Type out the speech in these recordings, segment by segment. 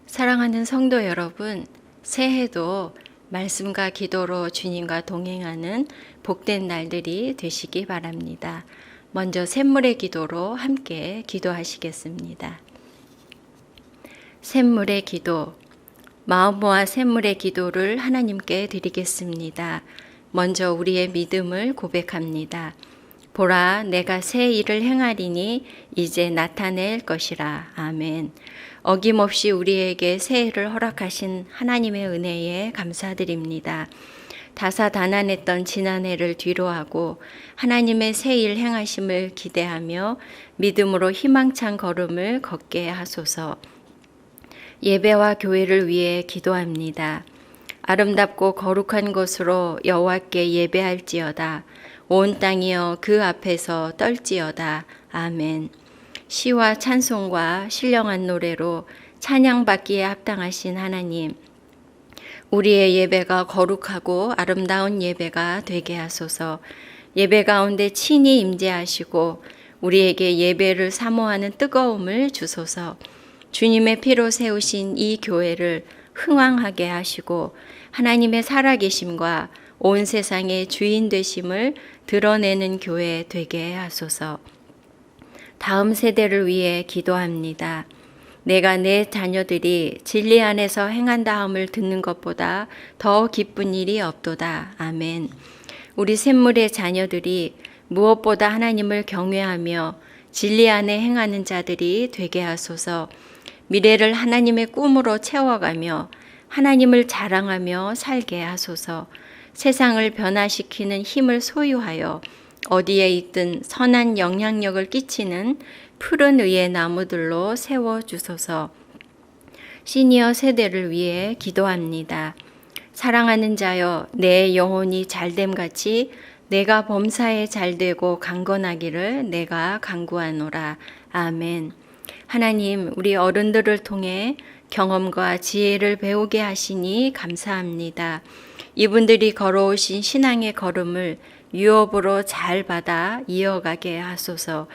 사랑하는 성도 여러분, 새해도 말씀과 기도로 주님과 동행하는 복된 날들이 되시기 바랍니다. 먼저 샘물의 기도로 함께 기도하시겠습니다. 샘물의 기도, 마음 모아 샘물의 기도를 하나님께 드리겠습니다. 먼저 우리의 믿음을 고백합니다. 보라, 내가 새 일을 행하리니 이제 나타낼 것이라. 아멘. 어김없이 우리에게 새해를 허락하신 하나님의 은혜에 감사드립니다. 다사다난했던 지난해를 뒤로하고 하나님의 새 일 행하심을 기대하며 믿음으로 희망찬 걸음을 걷게 하소서. 예배와 교회를 위해 기도합니다. 아름답고 거룩한 곳으로 여호와께 예배할지어다. 온 땅이여 그 앞에서 떨지어다. 아멘. 시와 찬송과 신령한 노래로 찬양받기에 합당하신 하나님, 우리의 예배가 거룩하고 아름다운 예배가 되게 하소서. 예배 가운데 친히 임재하시고 우리에게 예배를 사모하는 뜨거움을 주소서. 주님의 피로 세우신 이 교회를 흥왕하게 하시고 하나님의 살아계심과 온 세상의 주인 되심을 드러내는 교회 되게 하소서. 다음 세대를 위해 기도합니다. 내가 내 자녀들이 진리 안에서 행한다함을 듣는 것보다 더 기쁜 일이 없도다. 아멘. 우리 샘물의 자녀들이 무엇보다 하나님을 경외하며 진리 안에 행하는 자들이 되게 하소서. 미래를 하나님의 꿈으로 채워가며 하나님을 자랑하며 살게 하소서. 세상을 변화시키는 힘을 소유하여 어디에 있든 선한 영향력을 끼치는 푸른 의의 나무들로 세워주소서. 시니어 세대를 위해 기도합니다. 사랑하는 자여, 내 영혼이 잘됨같이 내가 범사에 잘되고 강건하기를 내가 간구하노라. 아멘. 하나님, 우리 어른들을 통해 경험과 지혜를 배우게 하시니 감사합니다. 이분들이 걸어오신 신앙의 걸음을 유업으로 잘 받아 이어가게 하소서.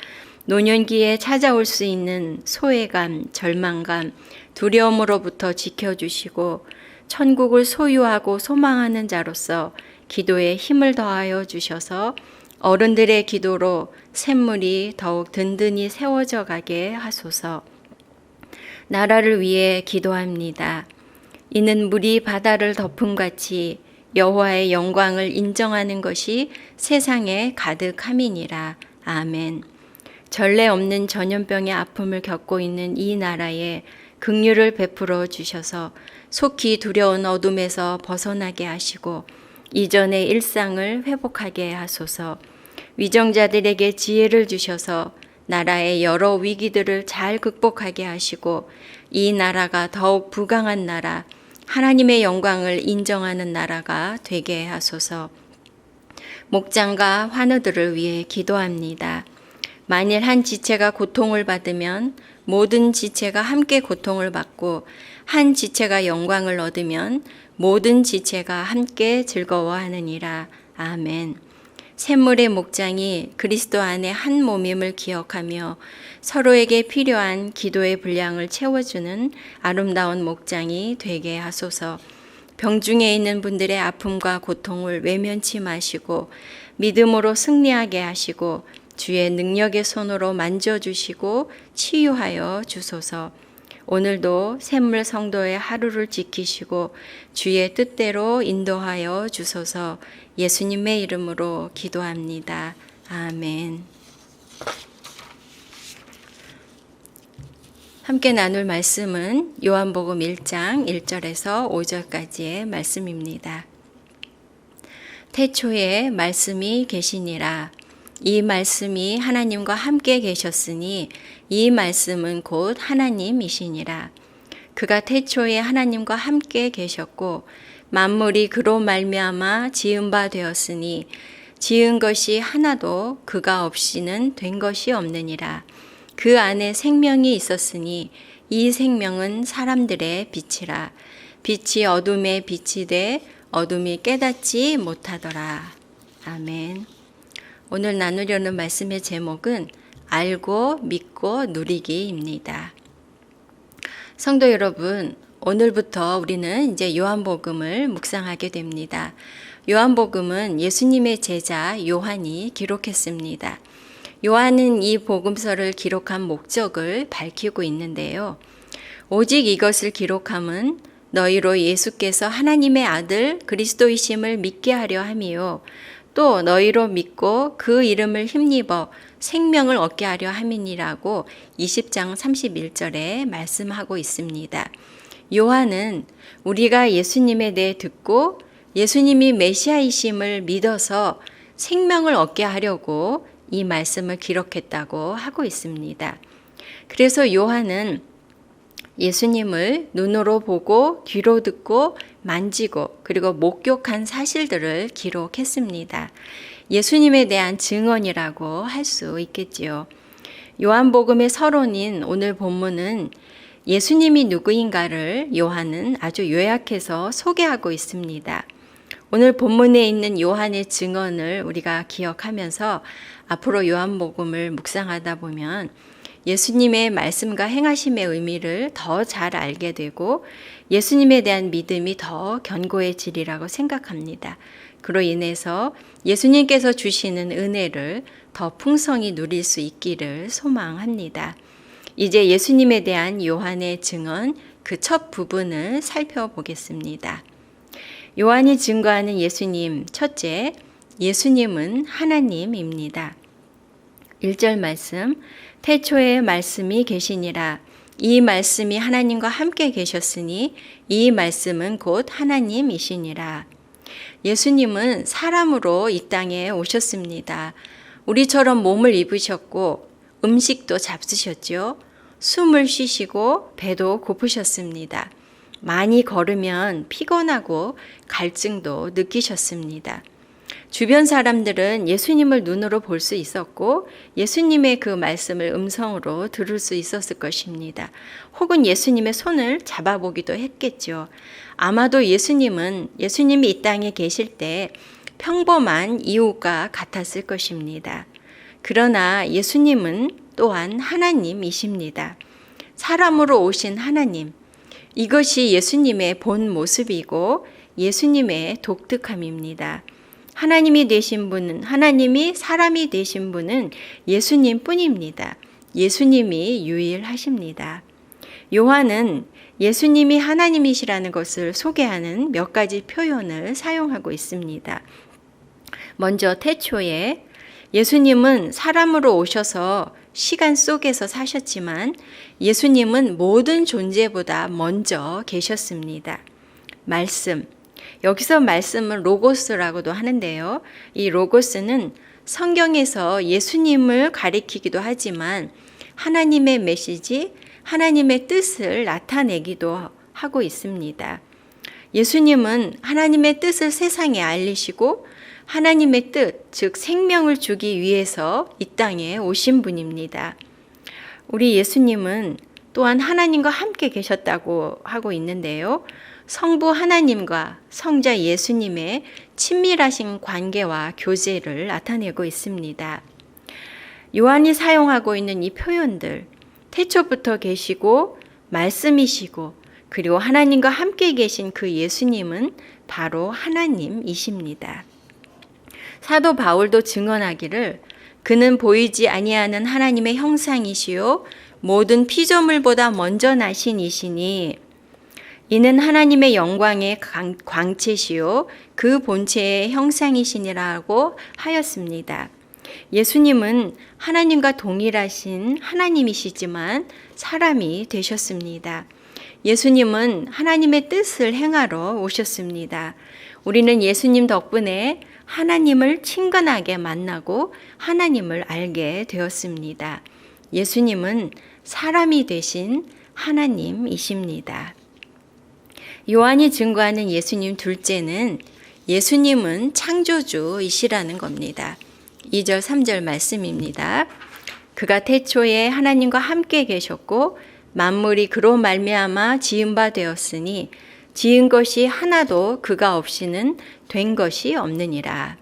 노년기에 찾아올 수 있는 소외감, 절망감, 두려움으로부터 지켜주시고 천국을 소유하고 소망하는 자로서 기도에 힘을 더하여 주셔서 어른들의 기도로 샘물이 더욱 든든히 세워져 가게 하소서. 나라를 위해 기도합니다. 이는 물이 바다를 덮음같이 여호와의 영광을 인정하는 것이 세상에 가득함이니라. 아멘. 전례 없는 전염병의 아픔을 겪고 있는 이 나라에 긍휼을 베풀어 주셔서 속히 두려운 어둠에서 벗어나게 하시고 이전의 일상을 회복하게 하소서. 위정자들에게 지혜를 주셔서 나라의 여러 위기들을 잘 극복하게 하시고 이 나라가 더욱 부강한 나라, 하나님의 영광을 인정하는 나라가 되게 하소서. 목장과 환우들을 위해 기도합니다. 만일 한 지체가 고통을 받으면 모든 지체가 함께 고통을 받고 한 지체가 영광을 얻으면 모든 지체가 함께 즐거워하느니라. 아멘. 샘물의 목장이 그리스도 안에 한 몸임을 기억하며 서로에게 필요한 기도의 분량을 채워주는 아름다운 목장이 되게 하소서. 병중에 있는 분들의 아픔과 고통을 외면치 마시고 믿음으로 승리하게 하시고 주의 능력의 손으로 만져주시고 치유하여 주소서. 오늘도 샘물 성도의 하루를 지키시고 주의 뜻대로 인도하여 주소서. 예수님의 이름으로 기도합니다. 아멘. 함께 나눌 말씀은 요한복음 1장 1절에서 5절까지의 말씀입니다. 태초에 말씀이 계시니라. 이 말씀이 하나님과 함께 계셨으니 이 말씀은 곧 하나님이시니라. 그가 태초에 하나님과 함께 계셨고 만물이 그로 말미암아 지은 바 되었으니 지은 것이 하나도 그가 없이는 된 것이 없느니라. 그 안에 생명이 있었으니 이 생명은 사람들의 빛이라. 빛이 어둠에 비치되 어둠이 깨닫지 못하더라. 아멘. 오늘 나누려는 말씀의 제목은 알고 믿고 누리기입니다. 성도 여러분, 오늘부터 우리는 이제 요한복음을 묵상하게 됩니다. 요한복음은 예수님의 제자 요한이 기록했습니다. 요한은 이 복음서를 기록한 목적을 밝히고 있는데요. 오직 이것을 기록함은 너희로 예수께서 하나님의 아들 그리스도이심을 믿게 하려 함이요. 또 너희로 믿고 그 이름을 힘입어 생명을 얻게 하려 함이니라고 20장 31절에 말씀하고 있습니다. 요한은 우리가 예수님에 대해 듣고 예수님이 메시아이심을 믿어서 생명을 얻게 하려고 이 말씀을 기록했다고 하고 있습니다. 그래서 요한은 예수님을 눈으로 보고 귀로 듣고 만지고 그리고 목격한 사실들을 기록했습니다. 예수님에 대한 증언이라고 할 수 있겠지요. 요한복음의 서론인 오늘 본문은 예수님이 누구인가를 요한은 아주 요약해서 소개하고 있습니다. 오늘 본문에 있는 요한의 증언을 우리가 기억하면서 앞으로 요한복음을 묵상하다 보면 예수님의 말씀과 행하심의 의미를 더 잘 알게 되고 예수님에 대한 믿음이 더 견고해지리라고 생각합니다. 그로 인해서 예수님께서 주시는 은혜를 더 풍성히 누릴 수 있기를 소망합니다. 이제 예수님에 대한 요한의 증언 그 첫 부분을 살펴보겠습니다. 요한이 증거하는 예수님, 첫째, 예수님은 하나님입니다. 1절 말씀, 태초에 말씀이 계시니라. 이 말씀이 하나님과 함께 계셨으니 이 말씀은 곧 하나님이시니라. 예수님은 사람으로 이 땅에 오셨습니다. 우리처럼 몸을 입으셨고 음식도 잡수셨죠. 숨을 쉬시고 배도 고프셨습니다. 많이 걸으면 피곤하고 갈증도 느끼셨습니다. 주변 사람들은 예수님을 눈으로 볼 수 있었고 예수님의 그 말씀을 음성으로 들을 수 있었을 것입니다. 혹은 예수님의 손을 잡아보기도 했겠죠. 아마도 예수님이 이 땅에 계실 때 평범한 이웃과 같았을 것입니다. 그러나 예수님은 또한 하나님이십니다. 사람으로 오신 하나님. 이것이 예수님의 본 모습이고 예수님의 독특함입니다. 하나님이 되신 분은, 하나님이 사람이 되신 분은 예수님 뿐입니다. 예수님이 유일하십니다. 요한은 예수님이 하나님이시라는 것을 소개하는 몇 가지 표현을 사용하고 있습니다. 먼저 태초에 예수님은 사람으로 오셔서 시간 속에서 사셨지만 예수님은 모든 존재보다 먼저 계셨습니다. 말씀. 여기서 말씀은 로고스라고도 하는데요. 이 로고스는 성경에서 예수님을 가리키기도 하지만 하나님의 메시지, 하나님의 뜻을 나타내기도 하고 있습니다. 예수님은 하나님의 뜻을 세상에 알리시고 하나님의 뜻, 즉 생명을 주기 위해서 이 땅에 오신 분입니다. 우리 예수님은 또한 하나님과 함께 계셨다고 하고 있는데요. 성부 하나님과 성자 예수님의 친밀하신 관계와 교제를 나타내고 있습니다. 요한이 사용하고 있는 이 표현들, 태초부터 계시고 말씀이시고 그리고 하나님과 함께 계신 그 예수님은 바로 하나님이십니다. 사도 바울도 증언하기를 그는 보이지 아니하는 하나님의 형상이시요 모든 피조물보다 먼저 나신 이시니 이는 하나님의 영광의 광채시요 그 본체의 형상이시니라고 하였습니다. 예수님은 하나님과 동일하신 하나님이시지만 사람이 되셨습니다. 예수님은 하나님의 뜻을 행하러 오셨습니다. 우리는 예수님 덕분에 하나님을 친근하게 만나고 하나님을 알게 되었습니다. 예수님은 사람이 되신 하나님이십니다. 요한이 증거하는 예수님 둘째는 예수님은 창조주이시라는 겁니다. 2절 3절 말씀입니다. 그가 태초에 하나님과 함께 계셨고 만물이 그로 말미암아 지은 바 되었으니 지은 것이 하나도 그가 없이는 된 것이 없느니라.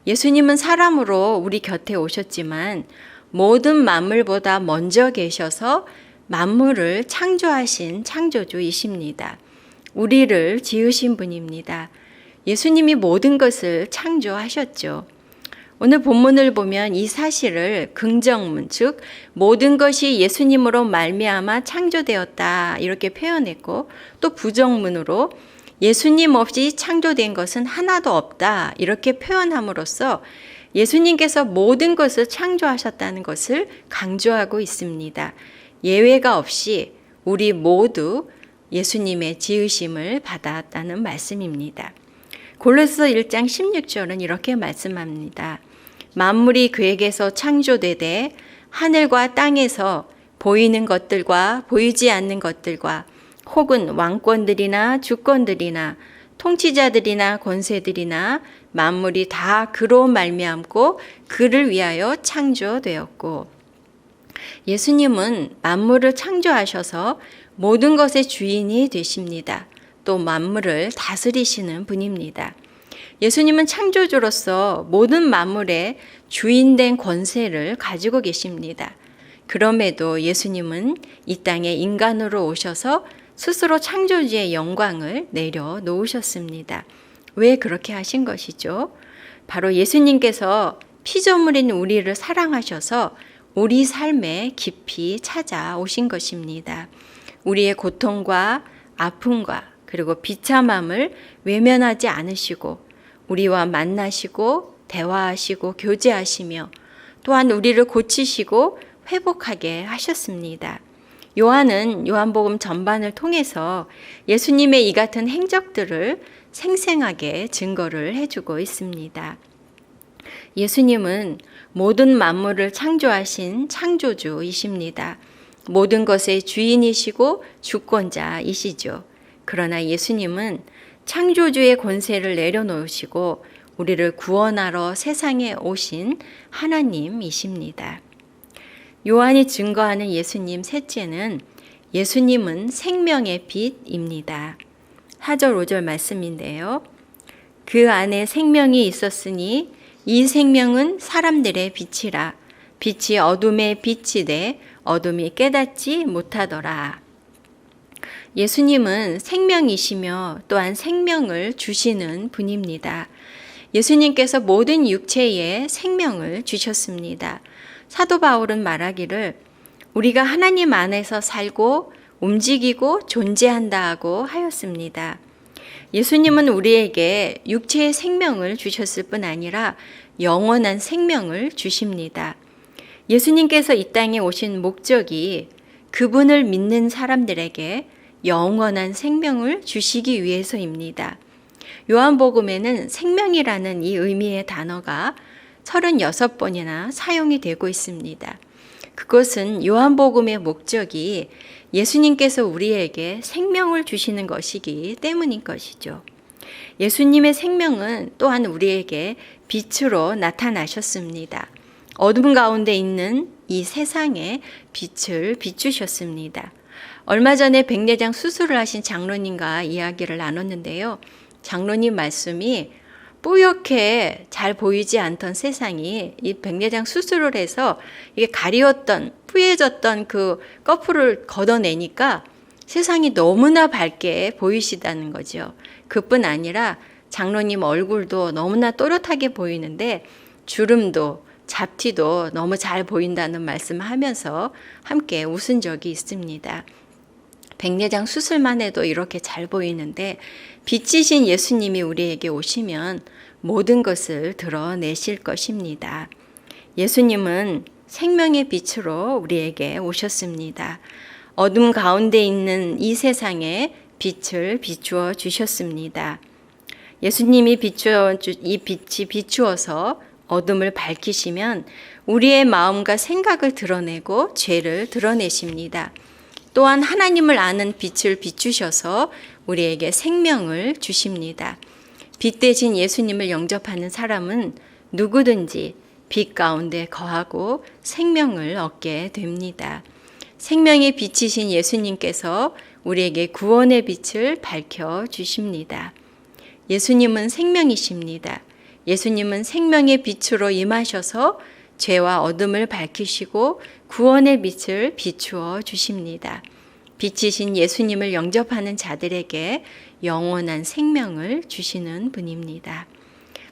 예수님은 사람으로 우리 곁에 오셨지만 모든 만물보다 먼저 계셔서 만물을 창조하신 창조주이십니다. 우리를 지으신 분입니다. 예수님이 모든 것을 창조하셨죠. 오늘 본문을 보면 이 사실을 긍정문, 즉 모든 것이 예수님으로 말미암아 창조되었다 이렇게 표현했고, 또 부정문으로 예수님 없이 창조된 것은 하나도 없다 이렇게 표현함으로써 예수님께서 모든 것을 창조하셨다는 것을 강조하고 있습니다. 예외가 없이 우리 모두 예수님의 지으심을 받았다는 말씀입니다. 골로새 1장 16절은 이렇게 말씀합니다. 만물이 그에게서 창조되되 하늘과 땅에서 보이는 것들과 보이지 않는 것들과 혹은 왕권들이나 주권들이나 통치자들이나 권세들이나 만물이 다 그로 말미암고 그를 위하여 창조되었고, 예수님은 만물을 창조하셔서 모든 것의 주인이 되십니다. 또 만물을 다스리시는 분입니다. 예수님은 창조주로서 모든 만물의 주인된 권세를 가지고 계십니다. 그럼에도 예수님은 이 땅에 인간으로 오셔서 스스로 창조주의 영광을 내려놓으셨습니다. 왜 그렇게 하신 것이죠? 바로 예수님께서 피조물인 우리를 사랑하셔서 우리 삶에 깊이 찾아오신 것입니다. 우리의 고통과 아픔과 그리고 비참함을 외면하지 않으시고 우리와 만나시고 대화하시고 교제하시며 또한 우리를 고치시고 회복하게 하셨습니다. 요한은 요한복음 전반을 통해서 예수님의 이 같은 행적들을 생생하게 증거를 해주고 있습니다. 예수님은 모든 만물을 창조하신 창조주이십니다. 모든 것의 주인이시고 주권자이시죠. 그러나 예수님은 창조주의 권세를 내려놓으시고 우리를 구원하러 세상에 오신 하나님이십니다. 요한이 증거하는 예수님 셋째는 예수님은 생명의 빛입니다. 4절 5절 말씀인데요. 그 안에 생명이 있었으니 이 생명은 사람들의 빛이라. 빛이 어둠에 비치되 어둠이 깨닫지 못하더라. 예수님은 생명이시며 또한 생명을 주시는 분입니다. 예수님께서 모든 육체에 생명을 주셨습니다. 사도 바울은 말하기를 우리가 하나님 안에서 살고 움직이고 존재한다고 하였습니다. 예수님은 우리에게 육체의 생명을 주셨을 뿐 아니라 영원한 생명을 주십니다. 예수님께서 이 땅에 오신 목적이 그분을 믿는 사람들에게 영원한 생명을 주시기 위해서입니다. 요한복음에는 생명이라는 이 의미의 단어가 36번이나 사용이 되고 있습니다. 그것은 요한복음의 목적이 예수님께서 우리에게 생명을 주시는 것이기 때문인 것이죠. 예수님의 생명은 또한 우리에게 빛으로 나타나셨습니다. 어둠 가운데 있는 이 세상에 빛을 비추셨습니다. 얼마 전에 백내장 수술을 하신 장로님과 이야기를 나눴는데요. 장로님 말씀이 뿌옇게 잘 보이지 않던 세상이 이 백내장 수술을 해서 이게 가리웠던 뿌얘졌던 그 꺼풀을 걷어내니까 세상이 너무나 밝게 보이시다는 거죠. 그뿐 아니라 장로님 얼굴도 너무나 또렷하게 보이는데 주름도 잡티도 너무 잘 보인다는 말씀을 하면서 함께 웃은 적이 있습니다. 백내장 수술만 해도 이렇게 잘 보이는데 빛이신 예수님이 우리에게 오시면 모든 것을 드러내실 것입니다. 예수님은 생명의 빛으로 우리에게 오셨습니다. 어둠 가운데 있는 이 세상에 빛을 비추어 주셨습니다. 예수님이 이 빛이 비추어서 어둠을 밝히시면 우리의 마음과 생각을 드러내고 죄를 드러내십니다. 또한 하나님을 아는 빛을 비추셔서 우리에게 생명을 주십니다. 빛 대신 예수님을 영접하는 사람은 누구든지 빛 가운데 거하고 생명을 얻게 됩니다. 생명의 빛이신 예수님께서 우리에게 구원의 빛을 밝혀 주십니다. 예수님은 생명이십니다. 예수님은 생명의 빛으로 임하셔서 죄와 어둠을 밝히시고 구원의 빛을 비추어 주십니다. 빛이신 예수님을 영접하는 자들에게 영원한 생명을 주시는 분입니다.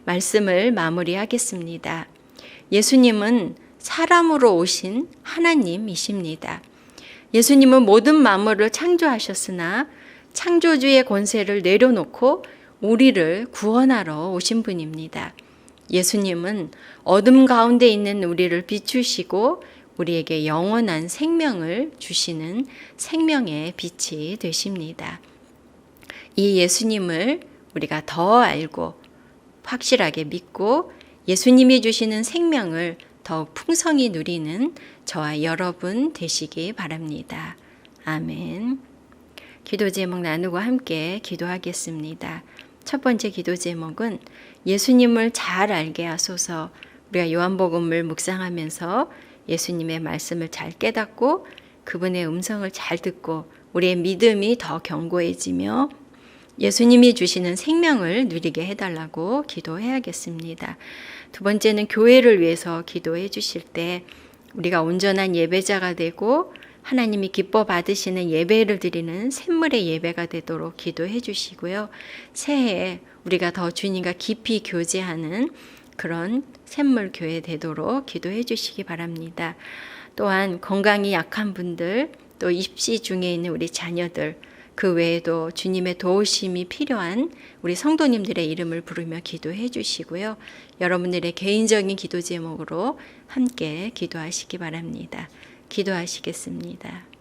말씀을 마무리하겠습니다. 예수님은 사람으로 오신 하나님이십니다. 예수님은 모든 만물을 창조하셨으나 창조주의 권세를 내려놓고 우리를 구원하러 오신 분입니다. 예수님은 어둠 가운데 있는 우리를 비추시고 우리에게 영원한 생명을 주시는 생명의 빛이 되십니다. 이 예수님을 우리가 더 알고 확실하게 믿고 예수님이 주시는 생명을 더욱 풍성히 누리는 저와 여러분 되시기 바랍니다. 아멘. 기도 제목 나누고 함께 기도하겠습니다. 첫 번째 기도 제목은 예수님을 잘 알게 하소서. 우리가 요한복음을 묵상하면서 예수님의 말씀을 잘 깨닫고 그분의 음성을 잘 듣고 우리의 믿음이 더 견고해지며 예수님이 주시는 생명을 누리게 해달라고 기도해야겠습니다. 두 번째는 교회를 위해서 기도해 주실 때 우리가 온전한 예배자가 되고 하나님이 기뻐 받으시는 예배를 드리는 샘물의 예배가 되도록 기도해 주시고요. 새해에 우리가 더 주님과 깊이 교제하는 그런 샘물 교회 되도록 기도해 주시기 바랍니다. 또한 건강이 약한 분들, 또 입시 중에 있는 우리 자녀들, 그 외에도 주님의 도우심이 필요한 우리 성도님들의 이름을 부르며 기도해 주시고요. 여러분들의 개인적인 기도 제목으로 함께 기도하시기 바랍니다. 기도하시겠습니다.